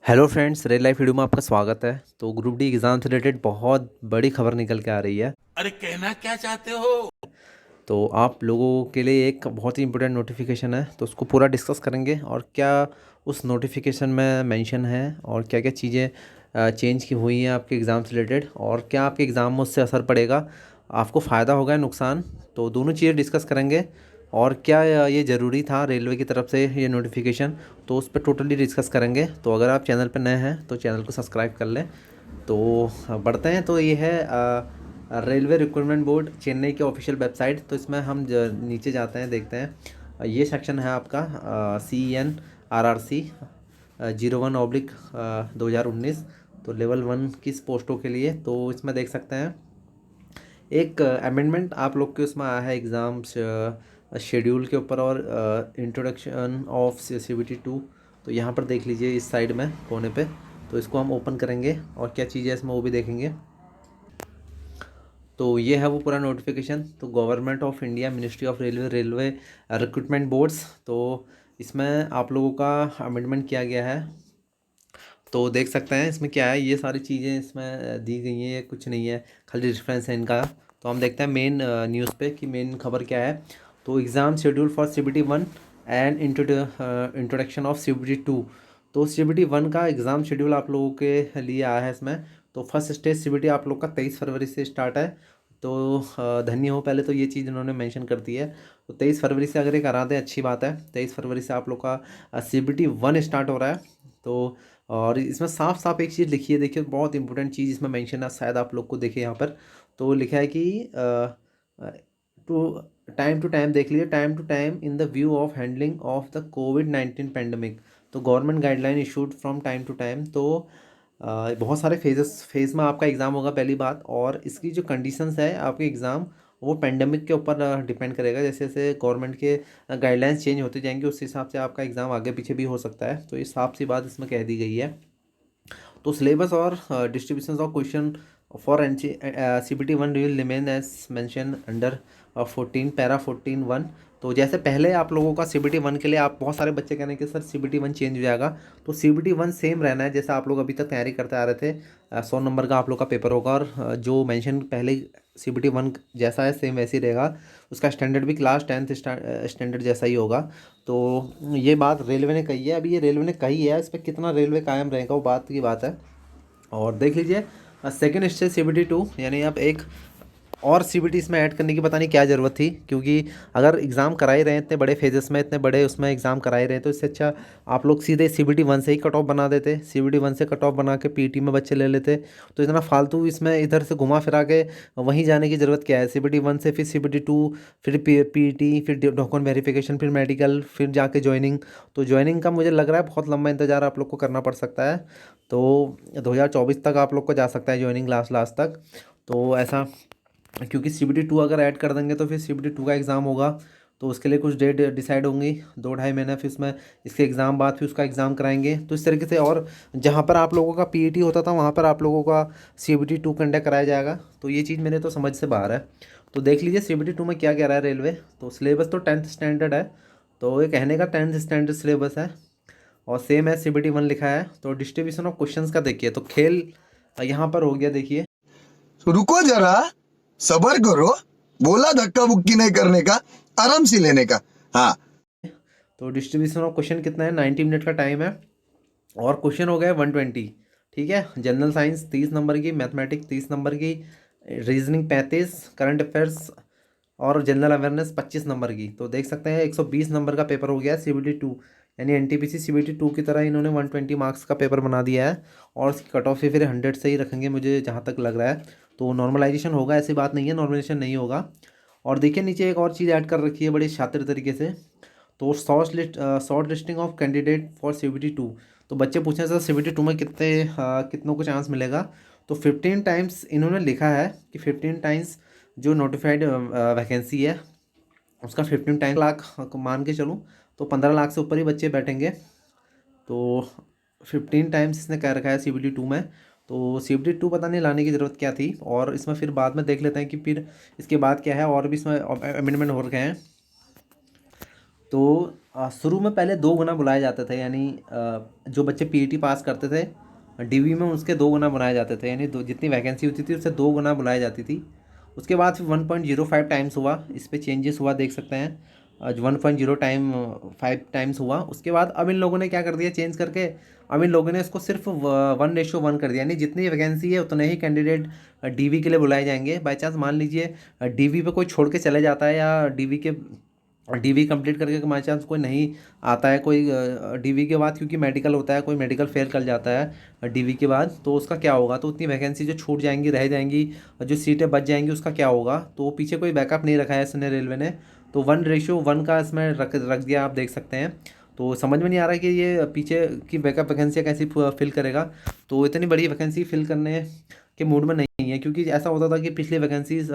Hello friends, real life video में आपका स्वागत है। तो ग्रुप डी एग्ज़ाम से रिलेटेड बहुत बड़ी खबर निकल के आ रही है। अरे कहना क्या चाहते हो। तो आप लोगों के लिए एक बहुत ही इंपॉर्टेंट नोटिफिकेशन है, तो उसको पूरा डिस्कस करेंगे और क्या उस नोटिफिकेशन में मेंशन है और क्या क्या चीज़ें चेंज की हुई हैं आपके एग्ज़ाम से रिलेटेड, और क्या आपके एग्ज़ाम में उससे असर पड़ेगा, आपको फ़ायदा होगा या नुकसान। तो दोनों चीज़ें डिस्कस करेंगे। और क्या ये ज़रूरी था रेलवे की तरफ से ये नोटिफिकेशन, तो उस पर टोटली डिस्कस करेंगे। तो अगर आप चैनल पर नए हैं तो चैनल को सब्सक्राइब कर लें। तो बढ़ते हैं। तो ये है रेलवे रिक्रूटमेंट बोर्ड चेन्नई की ऑफिशियल वेबसाइट। तो इसमें हम नीचे जाते हैं, देखते हैं। ये सेक्शन है आपका CEN RRC 01/2019। तो लेवल 1 किस पोस्टों के लिए, तो इसमें देख सकते हैं एक अमेंडमेंट आप लोग के उसमें आया है एग्ज़ाम शेड्यूल के ऊपर और इंट्रोडक्शन ऑफ CBT 2। तो यहाँ पर देख लीजिए इस साइड में कोने पे। तो इसको हम ओपन करेंगे और क्या चीज़ है इसमें वो भी देखेंगे। तो ये है वो पूरा नोटिफिकेशन। तो government of India, ministry of railway, railway recruitment boards. तो इसमें आप लोगों का अमेंडमेंट किया गया है। तो देख सकते हैं इसमें क्या है, ये सारी चीज़ें इसमें दी गई हैं, ये कुछ नहीं है, खाली रेफरेंस है इनका। तो हम देखते हैं मेन न्यूज़ पे कि मेन खबर क्या है। तो exam schedule for CBT 1 and introduction of CBT 2। तो CBT 1 का एग्ज़ाम शेड्यूल आप लोगों के लिए आया है इसमें। तो फर्स्ट स्टेज CBT आप लोग का 23 फरवरी से स्टार्ट है। तो धन्य हो, पहले तो ये चीज़ उन्होंने मेंशन कर दी है। तो 23 फरवरी से अगर ये करा दें अच्छी बात है। 23 फरवरी से आप लोग का CBT 1 स्टार्ट हो रहा है। तो और इसमें साफ साफ एक चीज़ लिखी है, देखिए बहुत इंपॉर्टेंट चीज़ इसमें मेंशन है, शायद आप लोग को देखे यहाँ पर। तो लिखा है कि टू टू टाइम, देख लीजिए, time to time in the view of handling of the covid 19 pandemic. तो government guideline issued from time to time. तो बहुत सारे फेज़ में आपका एग्ज़ाम होगा पहली बात। और इसकी जो कंडीशंस है आपके एग्ज़ाम, वो पेंडेमिक के ऊपर डिपेंड करेगा। जैसे जैसे गवर्नमेंट के गाइडलाइंस चेंज होते जाएंगे उस हिसाब से आपका एग्ज़ाम आगे पीछे भी हो सकता है। तो ये साफ सी बात इसमें कह दी गई है। तो सिलेबस और distribution of question for CBT 1 will remain as mention under 14 para 14(1). तो जैसे पहले आप लोगों का CBT 1 के लिए, आप बहुत सारे बच्चे कह रहे हैं कि सर CBT 1 चेंज हो जाएगा। तो CBT 1 सेम रहना है जैसा आप लोग अभी तक तैयारी करते आ रहे थे। 100 नंबर का आप लोग का पेपर होगा, और जो मेंशन पहले CBT 1 जैसा है सेम वैसे ही रहेगा। उसका स्टैंडर्ड भी क्लास 10th स्टैंडर्ड जैसा ही होगा। तो ये बात रेलवे ने कही है। अभी ये रेलवे ने कही है, इस पर कितना रेलवे कायम रहेगा वो बात की बात है। और देख लीजिए सेकेंड स्टेज CBT 2, यानी आप एक और CBT इसमें ऐड करने की पता नहीं क्या ज़रूरत थी, क्योंकि अगर एग्ज़ाम करा ही रहे हैं इतने बड़े फेजेस में, इतने बड़े उसमें एग्ज़ाम करा ही रहे हैं, तो इससे अच्छा आप लोग सीधे CBT 1 से ही कट ऑफ बना देते। CBT 1 से कट ऑफ बना के PET में बच्चे ले लेते। तो इतना फालतू इसमें इधर से घुमा फिरा के वहीं जाने की ज़रूरत क्या है। CBT 1 से फिर CBT 2, फिर PET, फिर डॉक्यूमेंट वेरिफिकेशन, फिर मेडिकल, फिर जाके ज्वाइनिंग। तो ज्वाइनिंग का मुझे लग रहा है बहुत लंबा इंतज़ार आप लोग को करना पड़ सकता है। तो 2024 तक आप लोग को जा सकता है ज्वाइनिंग, लास्ट लास्ट तक। तो ऐसा, क्योंकि CBT 2 अगर ऐड कर देंगे तो फिर CBT 2 का एग्ज़ाम होगा। तो उसके लिए कुछ डेट डिसाइड होंगी, 2-2.5 महीने, फिर उसमें इसके एग्ज़ाम बाद फिर उसका एग्ज़ाम कराएंगे। तो इस तरीके से, और जहाँ पर आप लोगों का PET होता था वहाँ पर आप लोगों का CBT 2 कंडक्ट कराया जाएगा। तो ये चीज़ मेरे तो समझ से बाहर है। तो देख लीजिए CBT 2 में क्या कह रहा है रेलवे। तो सिलेबस तो 10th स्टैंडर्ड है। तो ये कहने का 10th स्टैंडर्ड सिलेबस है, और सेम है CBT 1 लिखा है। तो डिस्ट्रीब्यूशन ऑफ क्वेश्चंस का देखिए, तो खेल यहाँ पर हो गया, देखिए। तो रुको जरा, सबर करो। बोला धक्का बुक्की नहीं करने का, आराम से लेने का। हाँ। तो डिस्ट्रीब्यूशन ऑफ क्वेश्चन कितना है, 90 मिनट का टाइम है। और क्वेश्चन हो गए 120। ठीक है, जनरल साइंस 30 नंबर की, मैथमेटिक्स 30 नंबर की, रीजनिंग 35, करंट अफेयर्स और जनरल अवेयरनेस 25 नंबर की। तो देख सकते हैं 120 नंबर का पेपर हो गया है CBT 2। यानी NTPC CBT 2 की तरह इन्होंने 120 मार्क्स का पेपर बना दिया है। और उसकी कट ऑफ फिर 100 से ही रखेंगे मुझे जहाँ तक लग रहा है। तो नॉर्मलाइजेशन होगा, ऐसी बात नहीं है नॉर्मलाइजेशन नहीं होगा। और देखिए नीचे एक और चीज़ ऐड कर रखी है बड़ी शातिर तरीके से। तो short listing of candidate for CBT 2। तो बच्चे पूछे सर CBT 2 में कितनों को चांस मिलेगा। तो 15 टाइम्स इन्होंने लिखा है कि 15 टाइम्स जो नोटिफाइड वैकेंसी है उसका 15 टाइम लाख को मान के चलूँ, तो 15 लाख से ऊपर ही बच्चे बैठेंगे। तो 15 टाइम्स इसने कह रखा है CBT 2 में। तो CBT 2 पता नहीं लाने की ज़रूरत क्या थी। और इसमें फिर बाद में देख लेते हैं कि फिर इसके बाद क्या है, और भी इसमें अमेंडमेंट हो रखे हैं। तो शुरू में पहले 2 गुना बुलाए जाते थे, यानी जो बच्चे पीईटी पास करते थे डीवी में उसके 2 गुना बुलाए जाते थे, यानी जितनी वैकेंसी होती थी उससे 2 गुना बुलाई जाती थी। उसके बाद फिर 1.05 टाइम्स हुआ, इस पर चेंजेस हुआ देख सकते हैं। 1.05 टाइम्स हुआ। उसके बाद अब इन लोगों ने क्या कर दिया चेंज करके, अब इन लोगों ने इसको सिर्फ 1:1 कर दिया, यानी जितनी वैकेंसी है उतने ही कैंडिडेट डीवी के लिए बुलाए जाएंगे। बाई चांस मान लीजिए डीवी पे कोई छोड़ के चले जाता है, या डीवी कंप्लीट करके बाई चांस कोई नहीं आता है, कोई डीवी के बाद क्योंकि मेडिकल होता है, कोई मेडिकल फेल कर जाता है डीवी के बाद, तो उसका क्या होगा? तो उतनी वैकेंसी जो छूट जाएंगी, रह जाएंगी, और जो सीटें बच जाएंगी उसका क्या होगा? तो पीछे कोई बैकअप नहीं रखा है इसने रेलवे ने, तो 1:1 का इसमें रख दिया, आप देख सकते हैं। तो समझ में नहीं आ रहा है कि ये पीछे की बैकअप वैकेंसी कैसी फिल करेगा। तो इतनी बड़ी वैकेंसी फिल करने के मूड में नहीं है, क्योंकि ऐसा होता था कि पिछली वैकेंसीज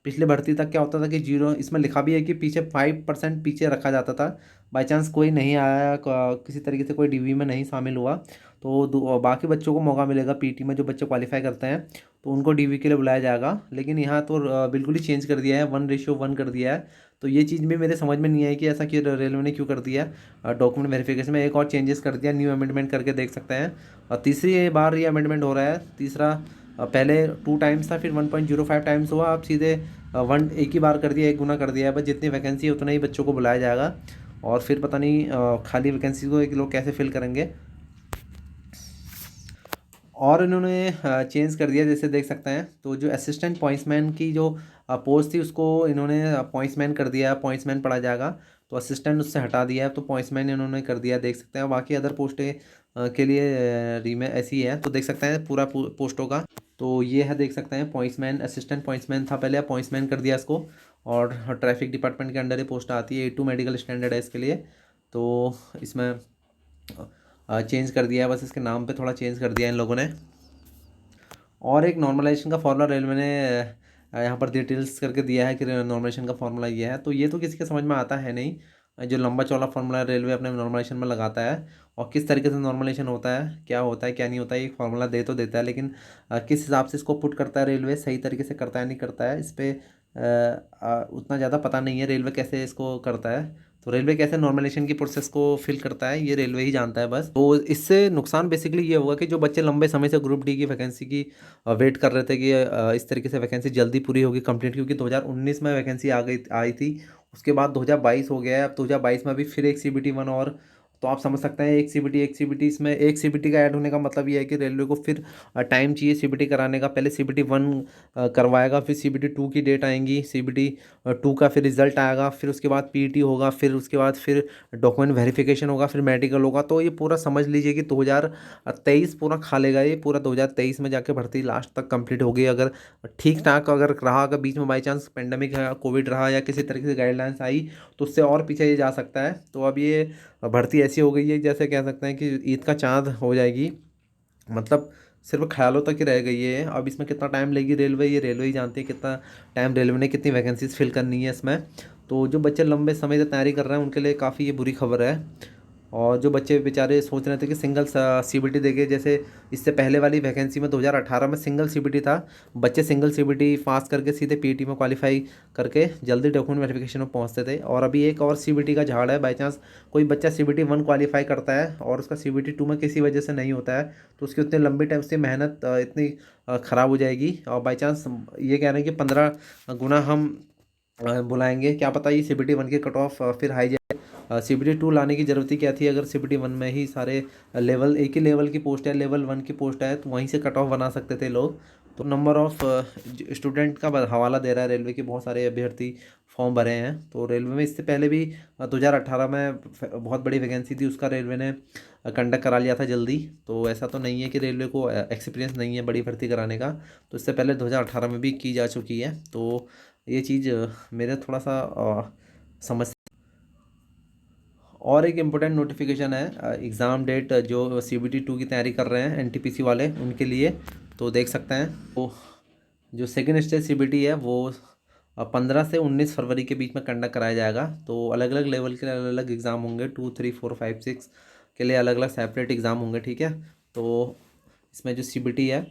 पिछले भर्ती तक क्या होता था कि जीरो, इसमें लिखा भी है कि पीछे 5% पीछे रखा जाता था। बाई चांस कोई नहीं आया, किसी तरीके से कोई डीवी में नहीं शामिल हुआ, तो बाकी बच्चों को मौका मिलेगा पीटी में, जो बच्चे क्वालिफाई करते हैं तो उनको डीवी के लिए बुलाया जाएगा। लेकिन यहाँ तो बिल्कुल ही चेंज कर दिया है, 1:1 कर दिया है। तो ये चीज़ भी मेरे समझ में नहीं आई कि ऐसा कि रेलवे ने क्यों कर दिया। डॉक्यूमेंट वेरिफिकेशन में एक और चेंजेस कर दिया, न्यू अमेंडमेंट करके देख सकते हैं। और तीसरी बार ये अमेंडमेंट हो रहा है, तीसरा। पहले 2 टाइम्स था, फिर 1.05 टाइम्स हुआ, अब सीधे एक ही बार कर दिया, 1 गुना कर दिया है। बस जितनी वैकेंसी है उतना ही बच्चों को बुलाया जाएगा, और फिर पता नहीं खाली वैकेंसी को एक लोग कैसे फिल करेंगे। और इन्होंने चेंज कर दिया, जैसे देख सकते हैं। तो जो असिस्टेंट पॉइंट्समैन की जो पोस्ट थी उसको इन्होंने पॉइंट्समैन कर दिया, पॉइंट्समैन पढ़ा जाएगा। तो असिस्टेंट उससे हटा दिया है, तो पॉइंट्समैन इन्होंने कर दिया, देख सकते हैं। बाकी अदर पोस्टें के लिए रीमे ऐसी है, तो देख सकते हैं पूरा पोस्टों का। तो ये है, देख सकते हैं, पॉइंट्समैन, असिस्टेंट पॉइंट्समैन था पहले, पॉइंट्समैन कर दिया इसको। और ट्रैफिक डिपार्टमेंट के अंडर ये पोस्ट आती है, A2 मेडिकल स्टैंडर्ड है इसके लिए। तो इसमें चेंज कर दिया है, बस इसके नाम पे थोड़ा चेंज कर दिया इन लोगों ने। और एक नॉर्मलाइजेशन का फॉर्मूला रेलवे ने यहाँ पर डिटेल्स करके दिया है कि नॉर्मलाइजेशन का फॉर्मूला ये है। तो ये तो किसी के समझ में आता है नहीं, जो लंबा चौड़ा फॉर्मूला रेलवे अपने नॉर्मलाइजेशन में लगाता है, और किस तरीके से नॉर्मलाइजेशन होता है, क्या नहीं होता है, एक फार्मूला दे तो देता है, लेकिन किस हिसाब से इसको पुट करता है रेलवे, सही तरीके से करता है नहीं करता है, इस पर उतना ज़्यादा पता नहीं है रेलवे कैसे इसको करता है। तो रेलवे कैसे नॉर्मलाइजेशन की प्रोसेस को फिल करता है ये रेलवे ही जानता है बस। तो इससे नुकसान बेसिकली ये होगा कि जो बच्चे लंबे समय से ग्रुप डी की वैकेंसी की वेट कर रहे थे कि इस तरीके से वैकेंसी जल्दी पूरी होगी कंप्लीट, क्योंकि 2019 में वैकेंसी आई थी, उसके बाद 2022 हो गया है, अब 2022 में अभी फिर एक CBT 1 और। तो आप समझ सकते हैं, एक CBT इसमें एक CBT का ऐड होने का मतलब ये है कि रेलवे को फिर टाइम चाहिए CBT कराने का। पहले CBT 1 करवाएगा, फिर CBT 2 की डेट आएंगी, CBT 2 का फिर रिजल्ट आएगा, फिर उसके बाद पीटी होगा, फिर उसके बाद फिर डॉक्यूमेंट वेरिफिकेशन होगा, फिर मेडिकल होगा। तो ये पूरा समझ लीजिए कि 2023 पूरा खा लेगा ये, पूरा 2023 में जाके भर्ती लास्ट तक कंप्लीट होगी, अगर ठीक ठाक अगर रहा, अगर बीच में बाई चांस पेंडेमिक कोविड रहा या किसी तरीके से गाइडलाइंस आई, तो उससे और पीछे ये जा सकता है। तो अब ये भर्ती ऐसी हो गई है, जैसे कह सकते हैं कि ईद का चाँद हो जाएगी, मतलब सिर्फ ख्यालों तक ही रह गई है। अब इसमें कितना टाइम लेगी रेलवे, ये रेलवे ही जानती है कितना टाइम रेलवे ने कितनी वैकेंसीज फिल करनी है इसमें। तो जो बच्चे लंबे समय से तैयारी कर रहे हैं उनके लिए काफ़ी ये बुरी खबर है। और जो बच्चे बेचारे सोच रहे थे कि सिंगल CBT देंगे, जैसे इससे पहले वाली वैकेंसी में 2018 में सिंगल CBT था, बच्चे सिंगल CBT पास करके सीधे पीटी में क्वालिफाई करके जल्दी डॉक्यूमेंट वेरिफिकेशन में पहुंचते थे। और अभी एक और CBT का झाड़ है, बाई चांस कोई बच्चा CBT 1 क्वालिफाई करता है और उसका CBT 2 में किसी वजह से नहीं होता है, तो उसकी उतने लंबी टाइम से मेहनत इतनी ख़राब हो जाएगी। और बाई चांस ये कह रहे हैं कि 15 गुना हम बुलाएंगे, क्या पता ये CBT 1 की कट ऑफ फिर हाई जाए। CBT 2 लाने की ज़रूरत ही क्या थी, अगर CBT 1 में ही सारे लेवल, एक ही लेवल की पोस्ट है, लेवल 1 की पोस्ट है, तो वहीं से कट ऑफ बना सकते थे लोग। तो नंबर ऑफ़ स्टूडेंट का हवाला दे रहा है रेलवे की, बहुत सारे अभ्यर्थी फॉर्म भरे हैं। तो रेलवे में इससे पहले भी 2018 में बहुत बड़ी वैकेंसी थी, उसका रेलवे ने कंडक्ट करा लिया था जल्दी। तो ऐसा तो नहीं है कि रेलवे को एक्सपीरियंस नहीं है बड़ी भर्ती कराने का, तो इससे पहले 2018 में भी की जा चुकी है। तो ये चीज़ मेरे थोड़ा सा समझ। और एक इम्पोर्टेंट नोटिफिकेशन है, एग्ज़ाम डेट जो CBT 2 की तैयारी कर रहे हैं NTPC वाले उनके लिए, तो देख सकते हैं। तो जो सेकेंड स्टेज CBT है वो 15 से 19 फरवरी के बीच में कंडक्ट कराया जाएगा। तो अलग अलग लेवल के अलग अलग एग्ज़ाम होंगे, 2, 3, 4, 5, 6 के लिए अलग अलग सेपरेट एग्ज़ाम होंगे, ठीक है। तो इसमें जो CBT है,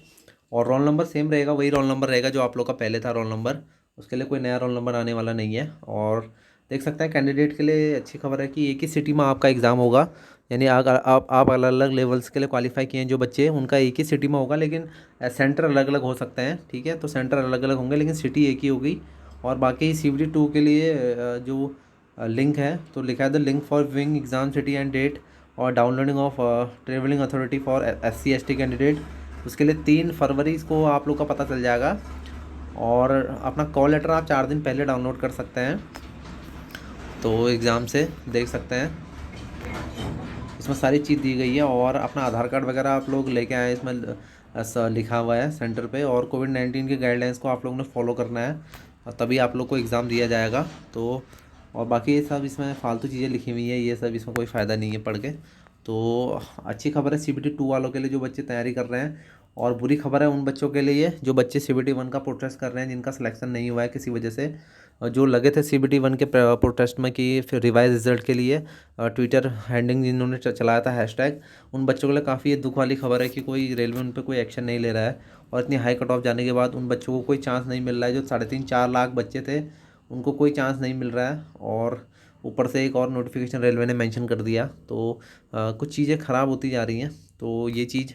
और रोल नंबर सेम रहेगा, वही रोल नंबर रहेगा जो आप लोग का पहले था रोल नंबर, उसके लिए कोई नया रोल नंबर आने वाला नहीं है। और देख सकते हैं कैंडिडेट के लिए अच्छी खबर है कि एक ही सिटी में आपका एग्ज़ाम होगा। यानी अगर आप अलग अलग लेवल्स के लिए क्वालिफाई किए हैं जो बच्चे, उनका एक ही सिटी में होगा, लेकिन सेंटर अलग अलग हो सकते हैं। ठीक है, तो सेंटर अलग अलग होंगे लेकिन सिटी एक ही होगी। और बाकी CBT 2 के लिए जो लिंक है तो लिखा है the link for viewing exam city and date और downloading of travelling authority for SC ST candidate. उसके लिए 3 फरवरी को आप लोग का पता चल जाएगा। और अपना कॉल लेटर आप 4 दिन पहले डाउनलोड कर सकते हैं। तो एग्ज़ाम से देख सकते हैं इसमें सारी चीज़ दी गई है। और अपना आधार कार्ड वगैरह आप लोग लेके आए, इसमें ऐसा लिखा हुआ है सेंटर पे। और कोविड-19 के गाइडलाइंस को आप लोगों ने फॉलो करना है और तभी आप लोग को एग्ज़ाम दिया जाएगा। तो और बाकी ये सब इसमें फालतू चीज़ें लिखी हुई हैं, ये सब इसमें कोई फ़ायदा नहीं है पढ़ के। तो अच्छी खबर है CBT 2 वालों के लिए जो बच्चे तैयारी कर रहे हैं। और बुरी खबर है उन बच्चों के लिए जो बच्चे CBT 1 का प्रोटेस्ट कर रहे हैं, जिनका सिलेक्शन नहीं हुआ है किसी वजह से। जो लगे थे CBT 1 के प्रोटेस्ट में कि फिर रिवाइज रिजल्ट के लिए ट्विटर हैंडिंग जिन्होंने चलाया था हैशटैग, उन बच्चों के लिए काफ़ी ये दुख वाली खबर है कि कोई रेलवे उन पर कोई एक्शन नहीं ले रहा है। और इतनी हाई कट ऑफ जाने के बाद उन बच्चों को कोई चांस नहीं मिल रहा है। जो 3.5-4 लाख बच्चे थे उनको कोई चांस नहीं मिल रहा है। और ऊपर से एक और नोटिफिकेशन रेलवे ने मेंशन कर दिया। तो कुछ चीज़ें ख़राब होती जा रही हैं। तो ये चीज़